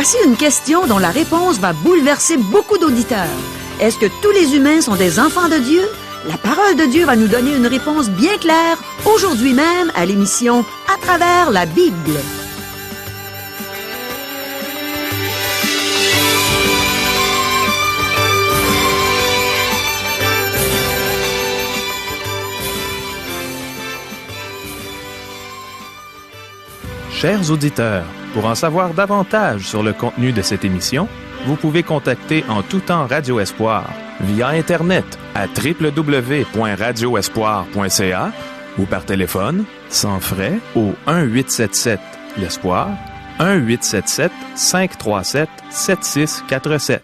Voici une question dont la réponse va bouleverser beaucoup d'auditeurs. Est-ce que tous les humains sont des enfants de Dieu? La parole de Dieu va nous donner une réponse bien claire aujourd'hui même à l'émission À travers la Bible. Chers auditeurs, pour en savoir davantage sur le contenu de cette émission, vous pouvez contacter en tout temps Radio Espoir via Internet à www.radioespoir.ca ou par téléphone, sans frais, au 1-877-l'Espoir, 1-877-537-7647.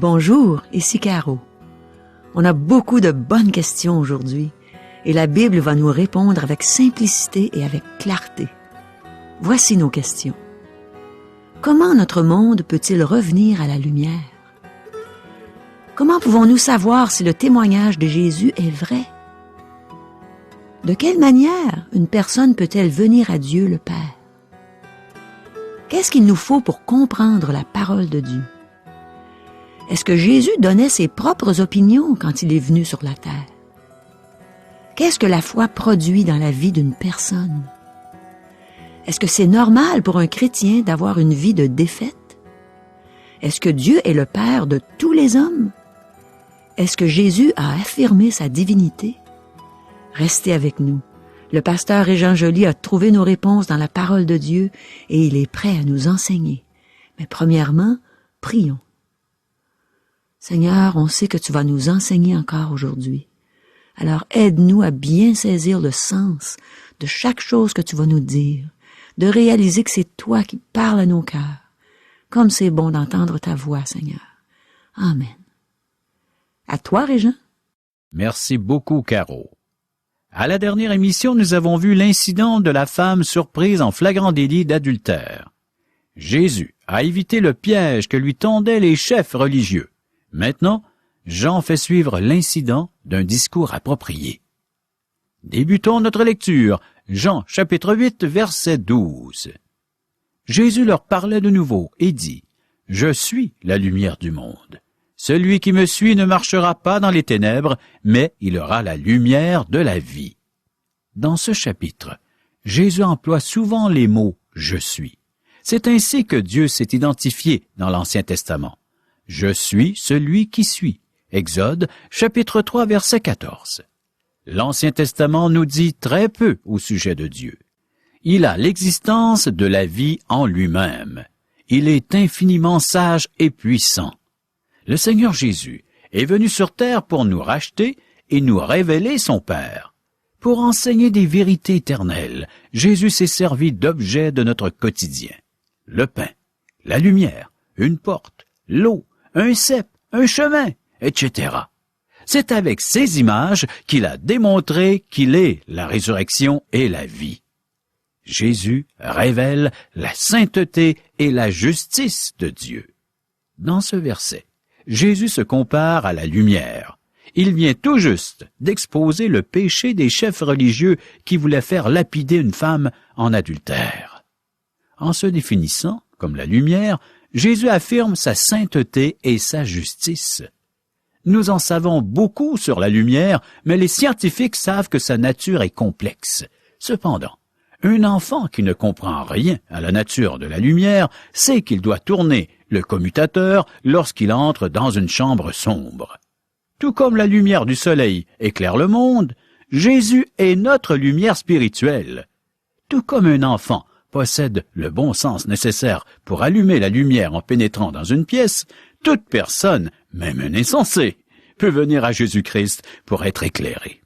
Bonjour, ici Caro. On a beaucoup de bonnes questions aujourd'hui et la Bible va nous répondre avec simplicité et avec clarté. Voici nos questions. Comment notre monde peut-il revenir à la lumière? Comment pouvons-nous savoir si le témoignage de Jésus est vrai? De quelle manière une personne peut-elle venir à Dieu le Père? Qu'est-ce qu'il nous faut pour comprendre la parole de Dieu? Est-ce que Jésus donnait ses propres opinions quand il est venu sur la terre? Qu'est-ce que la foi produit dans la vie d'une personne? Est-ce que c'est normal pour un chrétien d'avoir une vie de défaite? Est-ce que Dieu est le Père de tous les hommes? Est-ce que Jésus a affirmé sa divinité? Restez avec nous. Le pasteur Régent Joly a trouvé nos réponses dans la parole de Dieu et il est prêt à nous enseigner. Mais premièrement, prions. Seigneur, on sait que tu vas nous enseigner encore aujourd'hui. Alors aide-nous à bien saisir le sens de chaque chose que tu vas nous dire, de réaliser que c'est toi qui parles à nos cœurs. Comme c'est bon d'entendre ta voix, Seigneur. Amen. À toi, Régent. Merci beaucoup, Caro. À la dernière émission, nous avons vu l'incident de la femme surprise en flagrant délit d'adultère. Jésus a évité le piège que lui tendaient les chefs religieux. Maintenant, Jean fait suivre l'incident d'un discours approprié. Débutons notre lecture. Jean, chapitre 8, verset 12. Jésus leur parlait de nouveau et dit, « Je suis la lumière du monde. Celui qui me suit ne marchera pas dans les ténèbres, mais il aura la lumière de la vie. » Dans ce chapitre, Jésus emploie souvent les mots « Je suis ». C'est ainsi que Dieu s'est identifié dans l'Ancien Testament. « Je suis celui qui suis ». Exode, chapitre 3, verset 14. L'Ancien Testament nous dit très peu au sujet de Dieu. Il a l'existence de la vie en lui-même. Il est infiniment sage et puissant. Le Seigneur Jésus est venu sur terre pour nous racheter et nous révéler son Père. Pour enseigner des vérités éternelles, Jésus s'est servi d'objets de notre quotidien. Le pain, la lumière, une porte, l'eau, un cep, un chemin, etc. C'est avec ces images qu'il a démontré qu'il est la résurrection et la vie. Jésus révèle la sainteté et la justice de Dieu. Dans ce verset, Jésus se compare à la lumière. Il vient tout juste d'exposer le péché des chefs religieux qui voulaient faire lapider une femme en adultère. En se définissant comme la lumière, Jésus affirme sa sainteté et sa justice. Nous en savons beaucoup sur la lumière, mais les scientifiques savent que sa nature est complexe. Cependant, un enfant qui ne comprend rien à la nature de la lumière sait qu'il doit tourner le commutateur lorsqu'il entre dans une chambre sombre. Tout comme la lumière du soleil éclaire le monde, Jésus est notre lumière spirituelle. Tout comme un enfant possède le bon sens nécessaire pour allumer la lumière en pénétrant dans une pièce, toute personne, même un insensé, peut venir à Jésus-Christ pour être éclairé.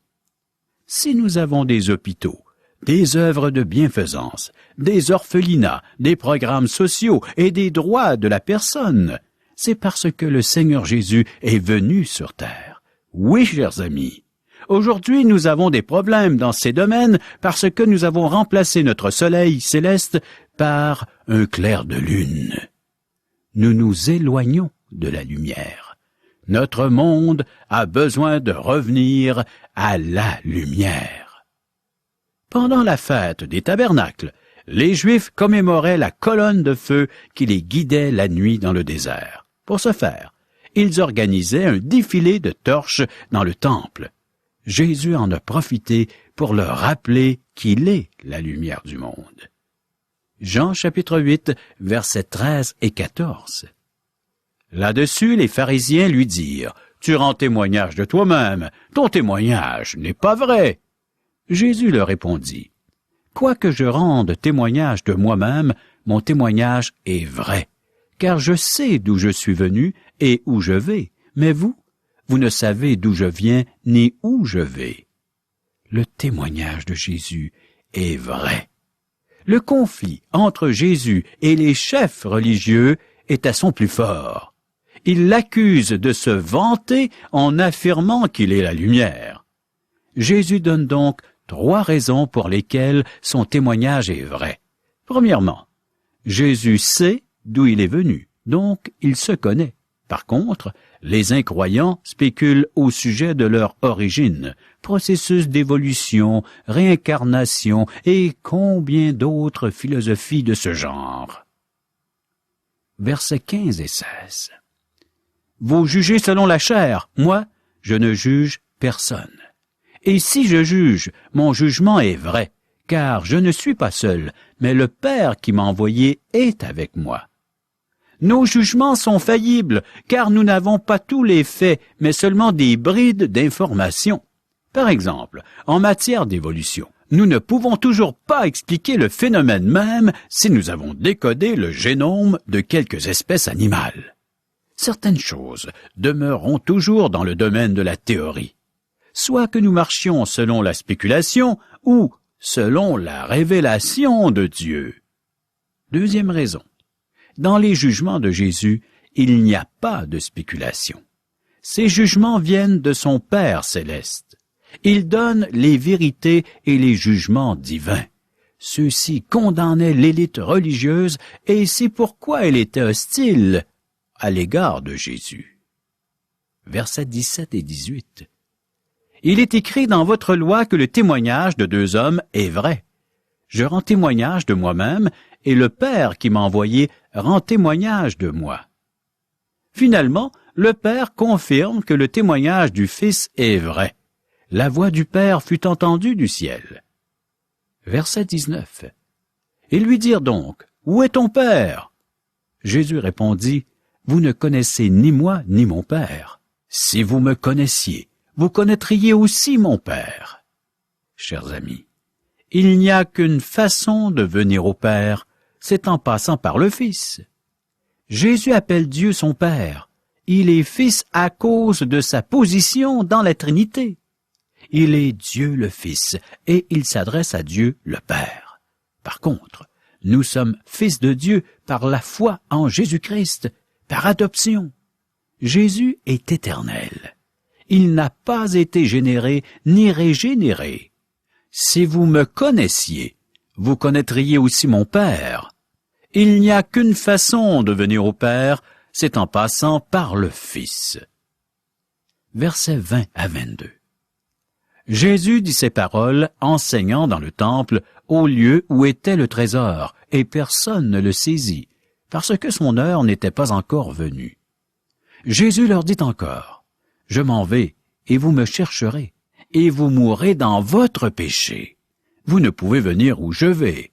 Si nous avons des hôpitaux, des œuvres de bienfaisance, des orphelinats, des programmes sociaux et des droits de la personne, c'est parce que le Seigneur Jésus est venu sur terre. Oui, chers amis, aujourd'hui nous avons des problèmes dans ces domaines parce que nous avons remplacé notre soleil céleste par un clair de lune. Nous nous éloignons de la lumière. Notre monde a besoin de revenir à la lumière. Pendant la fête des tabernacles, les Juifs commémoraient la colonne de feu qui les guidait la nuit dans le désert. Pour ce faire, ils organisaient un défilé de torches dans le temple. Jésus en a profité pour leur rappeler qu'il est la lumière du monde. Jean chapitre 8, versets 13 et 14. Là-dessus, les pharisiens lui dirent, « Tu rends témoignage de toi-même, ton témoignage n'est pas vrai. » Jésus leur répondit, « Quoique je rende témoignage de moi-même, mon témoignage est vrai, car je sais d'où je suis venu et où je vais, mais vous ne savez d'où je viens ni où je vais. » Le témoignage de Jésus est vrai. Le conflit entre Jésus et les chefs religieux est à son plus fort. Ils l'accusent de se vanter en affirmant qu'il est la lumière. Jésus donne donc 3 raisons pour lesquelles son témoignage est vrai. Premièrement, Jésus sait d'où il est venu, donc il se connaît. Par contre, les incroyants spéculent au sujet de leur origine, processus d'évolution, réincarnation et combien d'autres philosophies de ce genre. Versets 15 et 16. Vous jugez selon la chair, moi, je ne juge personne. Et si je juge, mon jugement est vrai, car je ne suis pas seul, mais le Père qui m'a envoyé est avec moi. Nos jugements sont faillibles, car nous n'avons pas tous les faits, mais seulement des brides d'informations. Par exemple, en matière d'évolution, nous ne pouvons toujours pas expliquer le phénomène même si nous avons décodé le génome de quelques espèces animales. Certaines choses demeureront toujours dans le domaine de la théorie. Soit que nous marchions selon la spéculation ou selon la révélation de Dieu. Deuxième raison. Dans les jugements de Jésus, il n'y a pas de spéculation. Ces jugements viennent de son Père céleste. Il donne les vérités et les jugements divins. Ceux-ci condamnaient l'élite religieuse et c'est pourquoi elle était hostile à l'égard de Jésus. Versets 17 et 18. Il est écrit dans votre loi que le témoignage de 2 hommes est vrai. Je rends témoignage de moi-même et le Père qui m'a envoyé rend témoignage de moi. Finalement, le Père confirme que le témoignage du Fils est vrai. La voix du Père fut entendue du ciel. Verset 19. Ils lui dirent donc, « Où est ton Père ?» Jésus répondit, « Vous ne connaissez ni moi ni mon Père. Si vous me connaissiez, vous connaîtriez aussi mon Père. » Chers amis, il n'y a qu'une façon de venir au Père, c'est en passant par le Fils. Jésus appelle Dieu son Père. Il est Fils à cause de sa position dans la Trinité. Il est Dieu le Fils et il s'adresse à Dieu le Père. Par contre, nous sommes fils de Dieu par la foi en Jésus-Christ, par adoption. Jésus est éternel. Il n'a pas été généré ni régénéré. Si vous me connaissiez, vous connaîtriez aussi mon Père. Il n'y a qu'une façon de venir au Père, c'est en passant par le Fils. Versets 20 à 22. Jésus dit ces paroles enseignant dans le temple au lieu où était le trésor, et personne ne le saisit, parce que son heure n'était pas encore venue. Jésus leur dit encore, « Je m'en vais, et vous me chercherez, et vous mourrez dans votre péché. Vous ne pouvez venir où je vais. »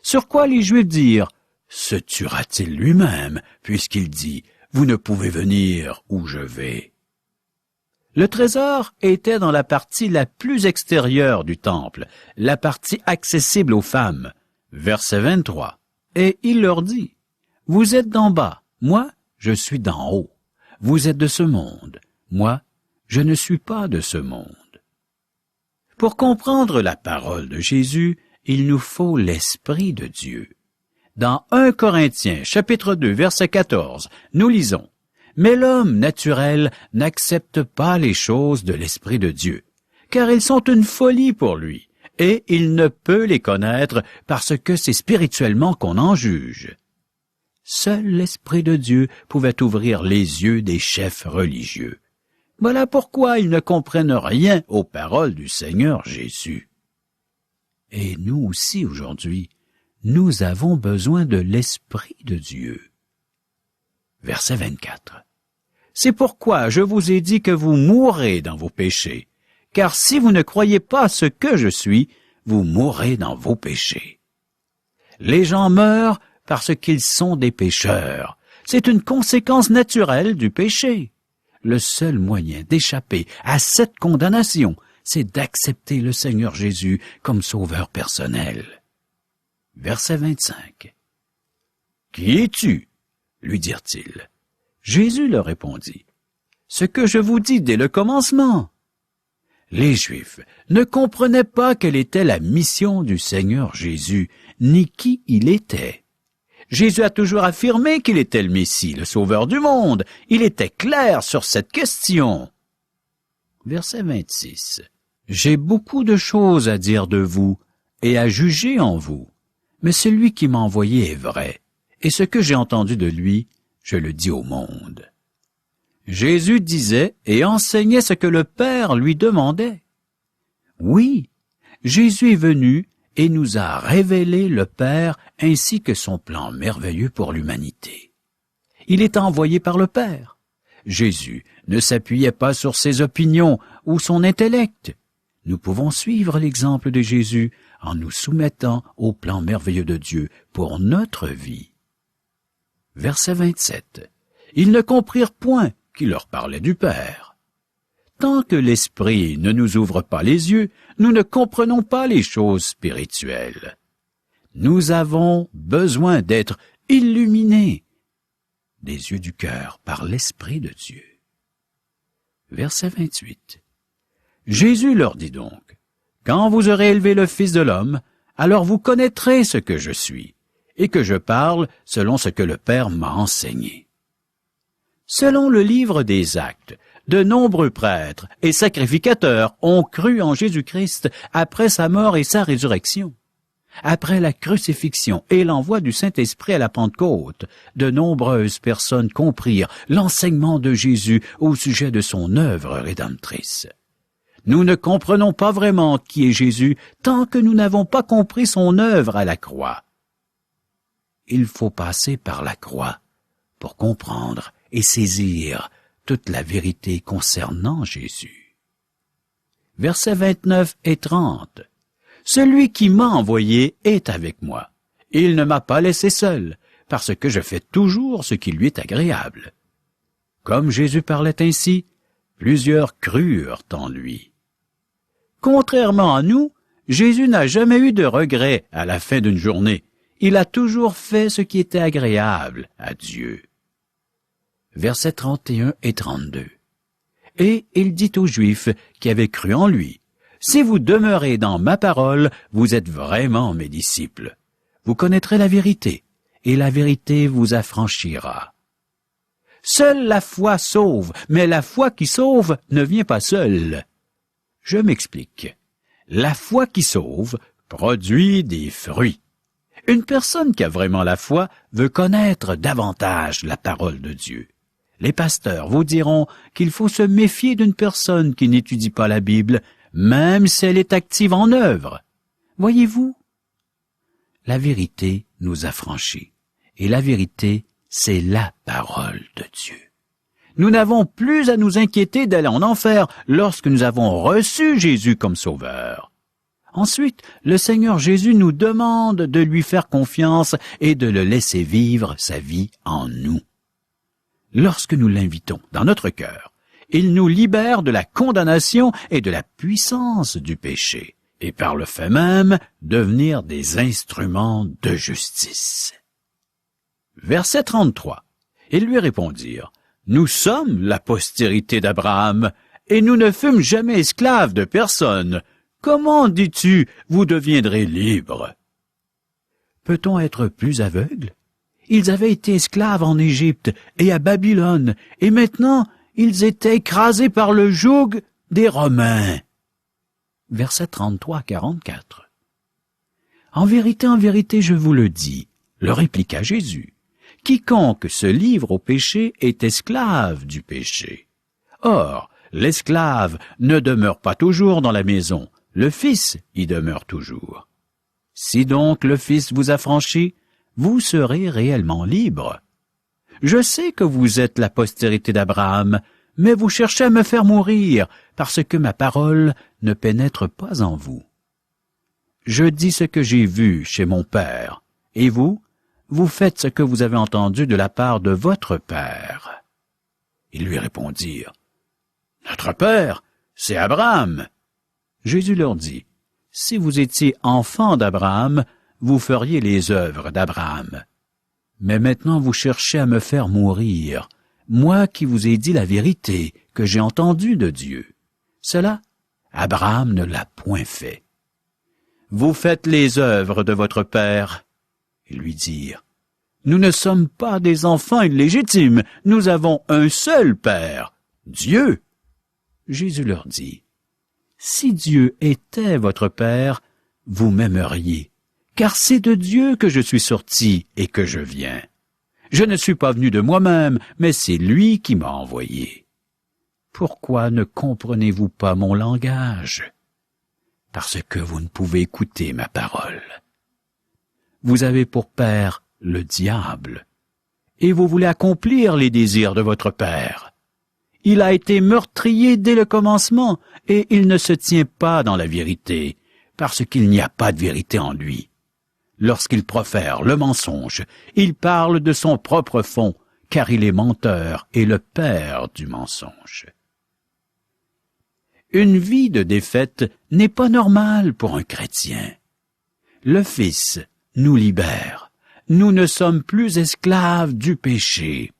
Sur quoi les Juifs dirent, « Se tuera-t-il lui-même, puisqu'il dit, vous ne pouvez venir où je vais. » Le trésor était dans la partie la plus extérieure du temple, la partie accessible aux femmes. Verset 23. Et il leur dit, « Vous êtes d'en bas, moi, je suis d'en haut. Vous êtes de ce monde, moi, je ne suis pas de ce monde. » Pour comprendre la parole de Jésus, il nous faut l'Esprit de Dieu. Dans 1 Corinthiens, chapitre 2, verset 14, nous lisons, « Mais l'homme naturel n'accepte pas les choses de l'Esprit de Dieu, car elles sont une folie pour lui, et il ne peut les connaître parce que c'est spirituellement qu'on en juge. » Seul l'Esprit de Dieu pouvait ouvrir les yeux des chefs religieux. Voilà pourquoi ils ne comprennent rien aux paroles du Seigneur Jésus. Et nous aussi aujourd'hui, nous avons besoin de l'Esprit de Dieu. Verset 24. C'est pourquoi je vous ai dit que vous mourrez dans vos péchés, car si vous ne croyez pas ce que je suis, vous mourrez dans vos péchés. Les gens meurent parce qu'ils sont des pécheurs. C'est une conséquence naturelle du péché. Le seul moyen d'échapper à cette condamnation, c'est d'accepter le Seigneur Jésus comme sauveur personnel. Verset 25. « Qui es-tu » lui dirent-ils. Jésus leur répondit. « Ce que je vous dis dès le commencement. » Les Juifs ne comprenaient pas quelle était la mission du Seigneur Jésus, ni qui il était. Jésus a toujours affirmé qu'il était le Messie, le Sauveur du monde. Il était clair sur cette question. Verset 26. « J'ai beaucoup de choses à dire de vous et à juger en vous, mais celui qui m'a envoyé est vrai, et ce que j'ai entendu de lui, je le dis au monde. » Jésus disait et enseignait ce que le Père lui demandait. Oui, Jésus est venu et nous a révélé le Père ainsi que son plan merveilleux pour l'humanité. Il est envoyé par le Père. Jésus ne s'appuyait pas sur ses opinions ou son intellect. Nous pouvons suivre l'exemple de Jésus en nous soumettant au plan merveilleux de Dieu pour notre vie. Verset 27. Ils ne comprirent point qu'il leur parlait du Père. Tant que l'Esprit ne nous ouvre pas les yeux, nous ne comprenons pas les choses spirituelles. Nous avons besoin d'être illuminés des yeux du cœur par l'Esprit de Dieu. Verset 28. Jésus leur dit donc, « Quand vous aurez élevé le Fils de l'homme, alors vous connaîtrez ce que je suis, et que je parle selon ce que le Père m'a enseigné. » Selon le livre des Actes, de nombreux prêtres et sacrificateurs ont cru en Jésus-Christ après sa mort et sa résurrection. Après la crucifixion et l'envoi du Saint-Esprit à la Pentecôte, de nombreuses personnes comprirent l'enseignement de Jésus au sujet de son œuvre rédemptrice. Nous ne comprenons pas vraiment qui est Jésus tant que nous n'avons pas compris son œuvre à la croix. Il faut passer par la croix pour comprendre et saisir toute la vérité concernant Jésus. Versets 29 et 30. « Celui qui m'a envoyé est avec moi. Il ne m'a pas laissé seul, parce que je fais toujours ce qui lui est agréable. » Comme Jésus parlait ainsi, plusieurs crurent en lui. Contrairement à nous, Jésus n'a jamais eu de regret à la fin d'une journée. Il a toujours fait ce qui était agréable à Dieu. Versets 31 et 32. Et il dit aux Juifs qui avaient cru en lui, « Si vous demeurez dans ma parole, vous êtes vraiment mes disciples. Vous connaîtrez la vérité, et la vérité vous affranchira. » Seule la foi sauve, mais la foi qui sauve ne vient pas seule. Je m'explique. La foi qui sauve produit des fruits. Une personne qui a vraiment la foi veut connaître davantage la parole de Dieu. Les pasteurs vous diront qu'il faut se méfier d'une personne qui n'étudie pas la Bible, même si elle est active en œuvre. Voyez-vous? La vérité nous affranchit, et la vérité, c'est la parole de Dieu. Nous n'avons plus à nous inquiéter d'aller en enfer lorsque nous avons reçu Jésus comme sauveur. Ensuite, le Seigneur Jésus nous demande de lui faire confiance et de le laisser vivre sa vie en nous. Lorsque nous l'invitons dans notre cœur, il nous libère de la condamnation et de la puissance du péché, et par le fait même devenir des instruments de justice. Verset 33. Ils lui répondirent, « Nous sommes la postérité d'Abraham, et nous ne fûmes jamais esclaves de personne. Comment, dis-tu, vous deviendrez libres? » Peut-on être plus aveugle? Ils avaient été esclaves en Égypte et à Babylone, et maintenant ils étaient écrasés par le joug des Romains. Verset 33-44. En vérité, je vous le dis, leur répliqua Jésus, quiconque se livre au péché est esclave du péché. Or, l'esclave ne demeure pas toujours dans la maison, le Fils y demeure toujours. Si donc le Fils vous affranchit, vous serez réellement libre. Je sais que vous êtes la postérité d'Abraham, mais vous cherchez à me faire mourir, parce que ma parole ne pénètre pas en vous. Je dis ce que j'ai vu chez mon Père, et vous, vous faites ce que vous avez entendu de la part de votre Père. » Ils lui répondirent, « Notre Père, c'est Abraham. » Jésus leur dit, « Si vous étiez enfants d'Abraham, vous feriez les œuvres d'Abraham. Mais maintenant vous cherchez à me faire mourir, moi qui vous ai dit la vérité que j'ai entendue de Dieu. Cela, Abraham ne l'a point fait. Vous faites les œuvres de votre père. » Ils lui dirent, « Nous ne sommes pas des enfants illégitimes, nous avons un seul Père, Dieu. » Jésus leur dit, « Si Dieu était votre Père, vous m'aimeriez, car c'est de Dieu que je suis sorti et que je viens. Je ne suis pas venu de moi-même, mais c'est lui qui m'a envoyé. Pourquoi ne comprenez-vous pas mon langage? Parce que vous ne pouvez écouter ma parole. Vous avez pour père le diable, et vous voulez accomplir les désirs de votre père. Il a été meurtrier dès le commencement, et il ne se tient pas dans la vérité, parce qu'il n'y a pas de vérité en lui. Lorsqu'il profère le mensonge, il parle de son propre fond, car il est menteur et le père du mensonge. Une vie de défaite n'est pas normale pour un chrétien. Le Fils nous libère. Nous ne sommes plus esclaves du péché.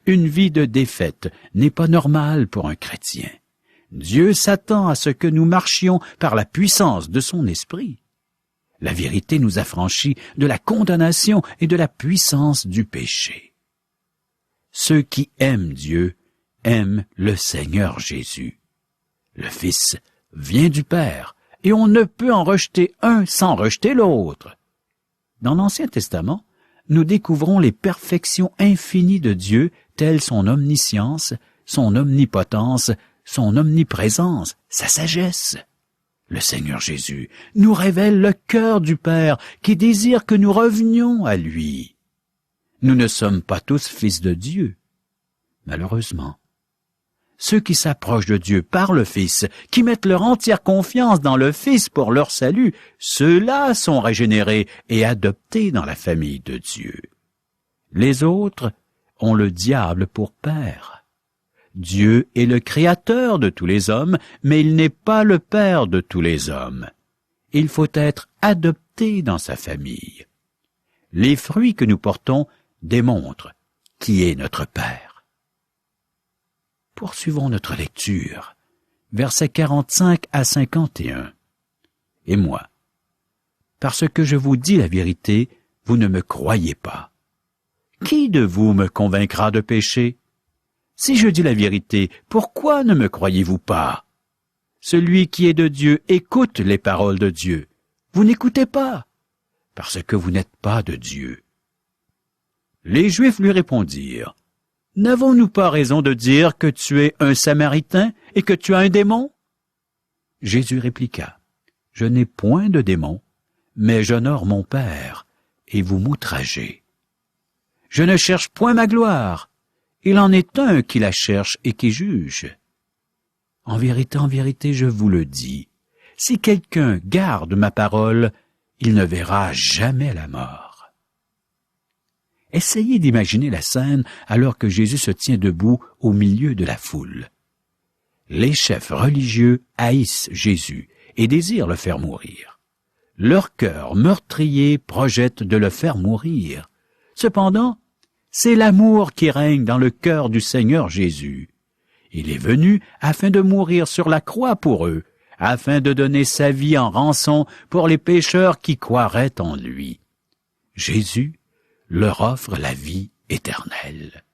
Une vie de défaite n'est pas normale pour un chrétien. Dieu s'attend à ce que nous marchions par la puissance de son esprit. La vérité nous affranchit de la condamnation et de la puissance du péché. Ceux qui aiment Dieu aiment le Seigneur Jésus. Le Fils vient du Père, et on ne peut en rejeter un sans rejeter l'autre. Dans l'Ancien Testament, nous découvrons les perfections infinies de Dieu, telles son omniscience, son omnipotence, son omniprésence, sa sagesse. Le Seigneur Jésus nous révèle le cœur du Père qui désire que nous revenions à lui. Nous ne sommes pas tous fils de Dieu, malheureusement. Ceux qui s'approchent de Dieu par le Fils, qui mettent leur entière confiance dans le Fils pour leur salut, ceux-là sont régénérés et adoptés dans la famille de Dieu. Les autres ont le diable pour père. Dieu est le créateur de tous les hommes, mais il n'est pas le père de tous les hommes. Il faut être adopté dans sa famille. Les fruits que nous portons démontrent qui est notre Père. Poursuivons notre lecture, versets 45 à 51. Et moi, parce que je vous dis la vérité, vous ne me croyez pas. Qui de vous me convaincra de péché? Si je dis la vérité, pourquoi ne me croyez-vous pas? Celui qui est de Dieu écoute les paroles de Dieu. Vous n'écoutez pas, parce que vous n'êtes pas de Dieu. Les Juifs lui répondirent, « N'avons-nous pas raison de dire que tu es un Samaritain et que tu as un démon? » Jésus répliqua, « Je n'ai point de démon, mais j'honore mon Père, et vous m'outragez. Je ne cherche point ma gloire. Il en est un qui la cherche et qui juge. En vérité, je vous le dis, si quelqu'un garde ma parole, il ne verra jamais la mort. » Essayez d'imaginer la scène alors que Jésus se tient debout au milieu de la foule. Les chefs religieux haïssent Jésus et désirent le faire mourir. Leur cœur meurtrier projette de le faire mourir. Cependant, c'est l'amour qui règne dans le cœur du Seigneur Jésus. Il est venu afin de mourir sur la croix pour eux, afin de donner sa vie en rançon pour les pécheurs qui croiraient en lui. Jésus leur offre la vie éternelle.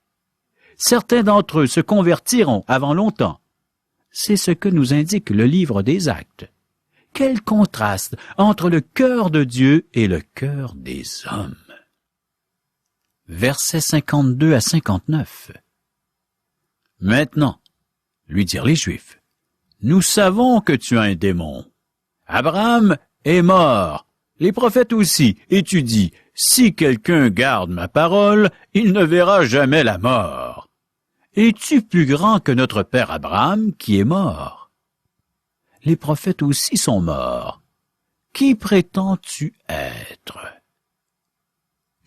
Certains d'entre eux se convertiront avant longtemps. C'est ce que nous indique le livre des Actes. Quel contraste entre le cœur de Dieu et le cœur des hommes. Versets 52 à 59. Maintenant, lui dirent les Juifs, nous savons que tu as un démon. Abraham est mort, Les prophètes aussi étudient « Si quelqu'un garde ma parole, il ne verra jamais la mort. » Es-tu plus grand que notre père Abraham qui est mort? Les prophètes aussi sont morts. Qui prétends-tu être?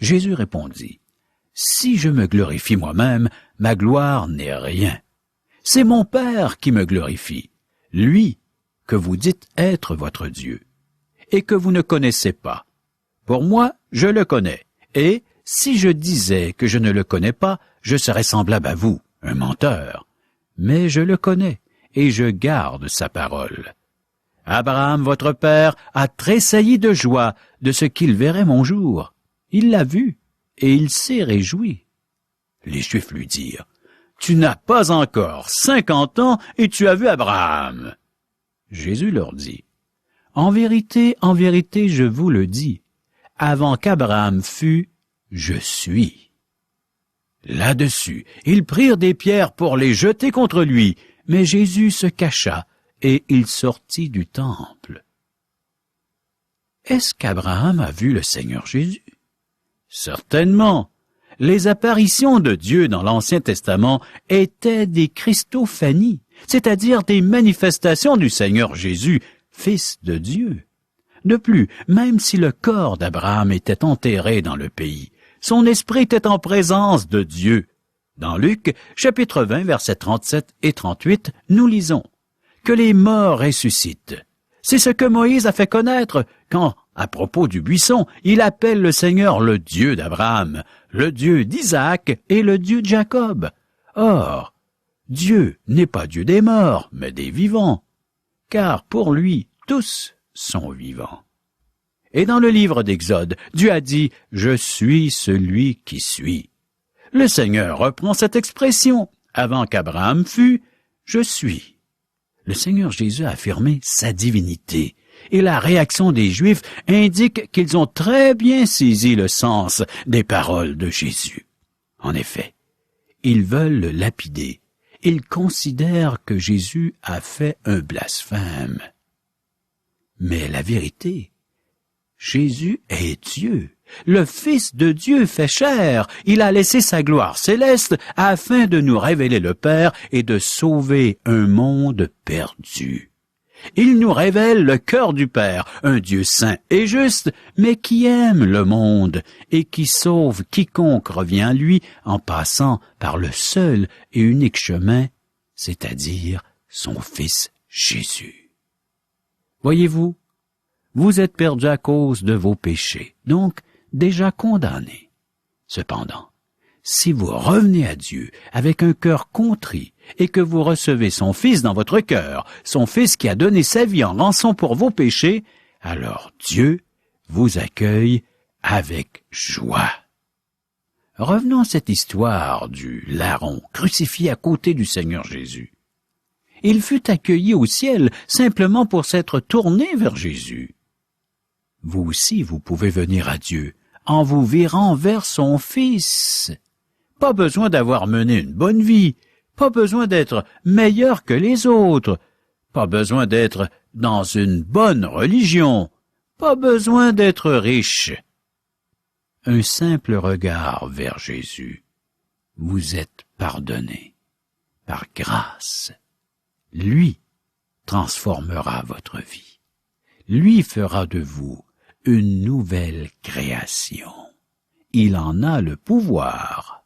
Jésus répondit, « Si je me glorifie moi-même, ma gloire n'est rien. C'est mon Père qui me glorifie, lui que vous dites être votre Dieu, et que vous ne connaissez pas. Pour moi, je le connais, et si je disais que je ne le connais pas, je serais semblable à vous, un menteur. Mais je le connais, et je garde sa parole. Abraham, votre père, a tressailli de joie de ce qu'il verrait mon jour. Il l'a vu, et il s'est réjoui. » Les Juifs lui dirent, « Tu n'as pas encore 50 ans, et tu as vu Abraham. » Jésus leur dit, « en vérité, je vous le dis, avant qu'Abraham fût, je suis. » Là-dessus, ils prirent des pierres pour les jeter contre lui, mais Jésus se cacha, et il sortit du temple. Est-ce qu'Abraham a vu le Seigneur Jésus? Certainement. Les apparitions de Dieu dans l'Ancien Testament étaient des Christophanies, c'est-à-dire des manifestations du Seigneur Jésus, Fils de Dieu. De plus, même si le corps d'Abraham était enterré dans le pays, son esprit était en présence de Dieu. Dans Luc, chapitre 20, versets 37 et 38, nous lisons que les morts ressuscitent. C'est ce que Moïse a fait connaître quand, à propos du buisson, il appelle le Seigneur le Dieu d'Abraham, le Dieu d'Isaac et le Dieu de Jacob. Or, Dieu n'est pas Dieu des morts, mais des vivants, car pour lui, tous sont vivants. Et dans le livre d'Exode, Dieu a dit « Je suis celui qui suis ». Le Seigneur reprend cette expression. Avant qu'Abraham fût, je suis. Le Seigneur Jésus a affirmé sa divinité, et la réaction des Juifs indique qu'ils ont très bien saisi le sens des paroles de Jésus. En effet, ils veulent le lapider. Ils considèrent que Jésus a fait un blasphème. Mais la vérité, Jésus est Dieu. Le Fils de Dieu fait chair. Il a laissé sa gloire céleste afin de nous révéler le Père et de sauver un monde perdu. Il nous révèle le cœur du Père, un Dieu saint et juste, mais qui aime le monde et qui sauve quiconque revient à lui en passant par le seul et unique chemin, c'est-à-dire son Fils Jésus. Voyez-vous, vous êtes perdus à cause de vos péchés, donc déjà condamnés. Cependant, si vous revenez à Dieu avec un cœur contrit et que vous recevez son Fils dans votre cœur, son Fils qui a donné sa vie en rançon pour vos péchés, alors Dieu vous accueille avec joie. Revenons à cette histoire du larron crucifié à côté du Seigneur Jésus. Il fut accueilli au ciel simplement pour s'être tourné vers Jésus. Vous aussi, vous pouvez venir à Dieu en vous virant vers son Fils. Pas besoin d'avoir mené une bonne vie, pas besoin d'être meilleur que les autres, pas besoin d'être dans une bonne religion, pas besoin d'être riche. Un simple regard vers Jésus, vous êtes pardonné par grâce. Lui transformera votre vie. Lui fera de vous une nouvelle création. Il en a le pouvoir.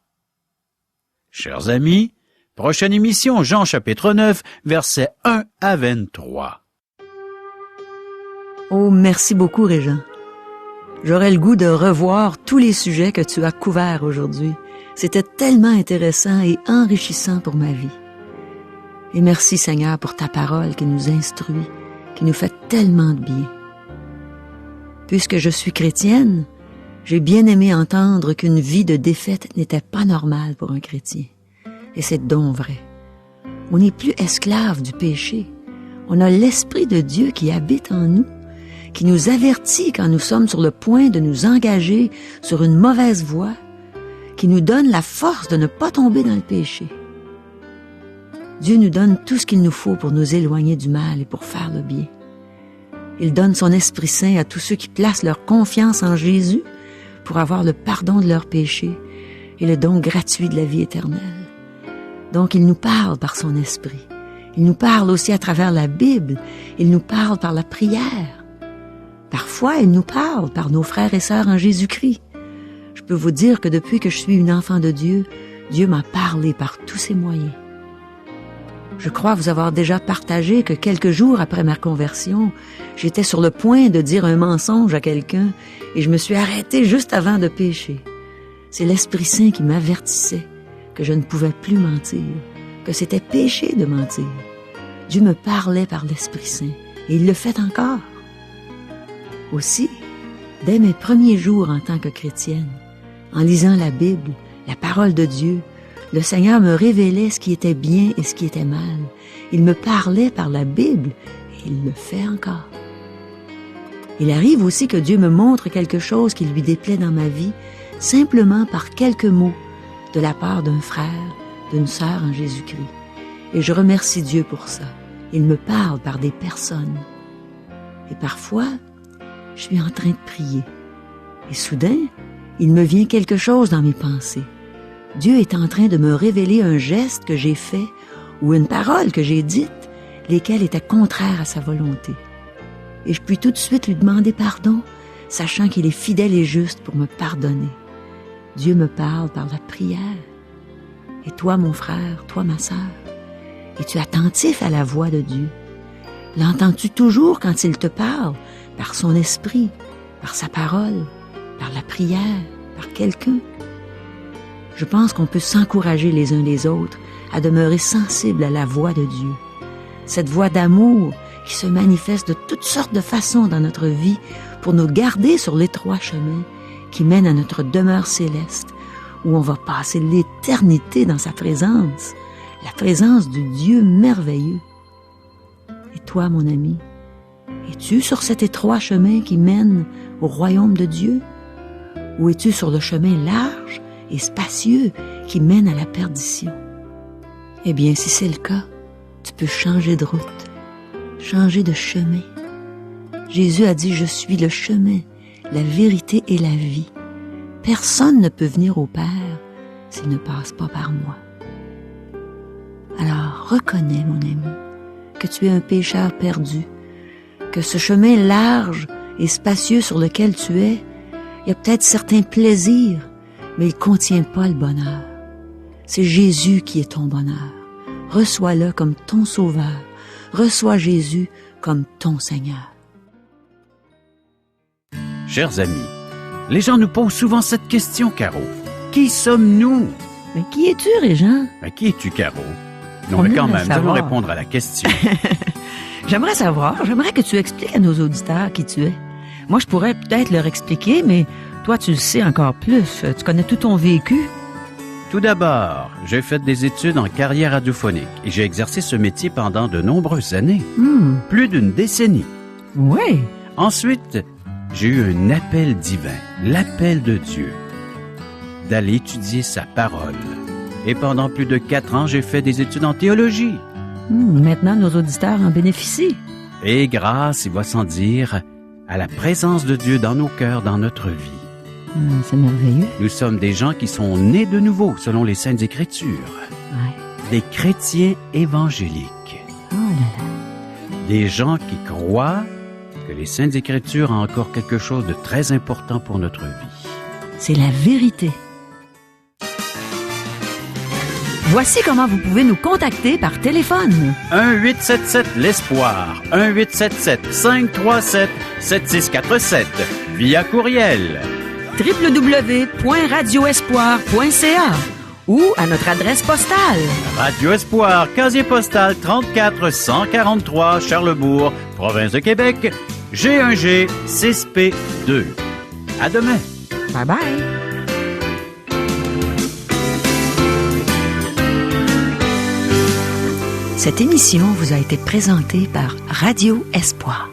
Chers amis, prochaine émission, Jean chapitre 9, versets 1 à 23. Oh, merci beaucoup, Régent. J'aurais le goût de revoir tous les sujets que tu as couverts aujourd'hui. C'était tellement intéressant et enrichissant pour ma vie. Et merci, Seigneur, pour ta parole qui nous instruit, qui nous fait tellement de bien. Puisque je suis chrétienne, j'ai bien aimé entendre qu'une vie de défaite n'était pas normale pour un chrétien. Et c'est donc vrai. On n'est plus esclave du péché. On a l'Esprit de Dieu qui habite en nous, qui nous avertit quand nous sommes sur le point de nous engager sur une mauvaise voie, qui nous donne la force de ne pas tomber dans le péché. Dieu nous donne tout ce qu'il nous faut pour nous éloigner du mal et pour faire le bien. Il donne son Esprit Saint à tous ceux qui placent leur confiance en Jésus pour avoir le pardon de leurs péchés et le don gratuit de la vie éternelle. Donc, il nous parle par son Esprit. Il nous parle aussi à travers la Bible. Il nous parle par la prière. Parfois, il nous parle par nos frères et sœurs en Jésus-Christ. Je peux vous dire que depuis que je suis une enfant de Dieu, Dieu m'a parlé par tous ces moyens. Je crois vous avoir déjà partagé que quelques jours après ma conversion, j'étais sur le point de dire un mensonge à quelqu'un et je me suis arrêtée juste avant de pécher. C'est l'Esprit Saint qui m'avertissait que je ne pouvais plus mentir, que c'était péché de mentir. Dieu me parlait par l'Esprit Saint et il le fait encore. Aussi, dès mes premiers jours en tant que chrétienne, en lisant la Bible, la parole de Dieu, le Seigneur me révélait ce qui était bien et ce qui était mal. Il me parlait par la Bible et il le fait encore. Il arrive aussi que Dieu me montre quelque chose qui lui déplaît dans ma vie, simplement par quelques mots de la part d'un frère, d'une sœur en Jésus-Christ. Et je remercie Dieu pour ça. Il me parle par des personnes. Et parfois, je suis en train de prier. Et soudain, il me vient quelque chose dans mes pensées. Dieu est en train de me révéler un geste que j'ai fait ou une parole que j'ai dite, lesquelles étaient contraires à sa volonté. Et je puis tout de suite lui demander pardon, sachant qu'il est fidèle et juste pour me pardonner. Dieu me parle par la prière. Et toi, mon frère, toi, ma sœur, es-tu attentif à la voix de Dieu? L'entends-tu toujours quand il te parle, par son esprit, par sa parole, par la prière, par quelqu'un? Je pense qu'on peut s'encourager les uns les autres à demeurer sensibles à la voix de Dieu. Cette voix d'amour qui se manifeste de toutes sortes de façons dans notre vie pour nous garder sur l'étroit chemin qui mène à notre demeure céleste, où on va passer l'éternité dans sa présence, la présence du Dieu merveilleux. Et toi, mon ami, es-tu sur cet étroit chemin qui mène au royaume de Dieu? Ou es-tu sur le chemin large et spacieux qui mène à la perdition? Eh bien, si c'est le cas, tu peux changer de route, changer de chemin. Jésus a dit « Je suis le chemin, la vérité et la vie. Personne ne peut venir au Père s'il ne passe pas par moi. » Alors, reconnais, mon ami, que tu es un pécheur perdu, que ce chemin large et spacieux sur lequel tu es, il y a peut-être certains plaisirs, mais il ne contient pas le bonheur. C'est Jésus qui est ton bonheur. Reçois-le comme ton sauveur. Reçois Jésus comme ton Seigneur. Chers amis, les gens nous posent souvent cette question, Caro. Qui sommes-nous? Mais qui es-tu, Régent? Qui es-tu, Caro? Non, mais quand même, nous allons répondre à la question. J'aimerais que tu expliques à nos auditeurs qui tu es. Moi, je pourrais peut-être leur expliquer, mais toi, tu le sais encore plus. Tu connais tout ton vécu. Tout d'abord, j'ai fait des études en carrière radiophonique et j'ai exercé ce métier pendant de nombreuses années. Plus d'une décennie. Oui. Ensuite, j'ai eu un appel divin, l'appel de Dieu, d'aller étudier sa parole. Et pendant plus de 4 ans, j'ai fait des études en théologie. Maintenant, nos auditeurs en bénéficient. Et grâce, il va sans dire, à la présence de Dieu dans nos cœurs, dans notre vie. C'est merveilleux. Nous sommes des gens qui sont nés de nouveau, selon les Saintes Écritures. Ouais. Des chrétiens évangéliques. Oh là là. Des gens qui croient que les Saintes Écritures ont encore quelque chose de très important pour notre vie. C'est la vérité. Voici comment vous pouvez nous contacter par téléphone. 1-877-L'Espoir. 1-877-537-7647. Via courriel. www.radioespoir.ca ou à notre adresse postale. Radio Espoir, casier postal 34 143 Charlebourg, province de Québec, G1G 6P2. À demain. Bye bye. Cette émission vous a été présentée par Radio Espoir.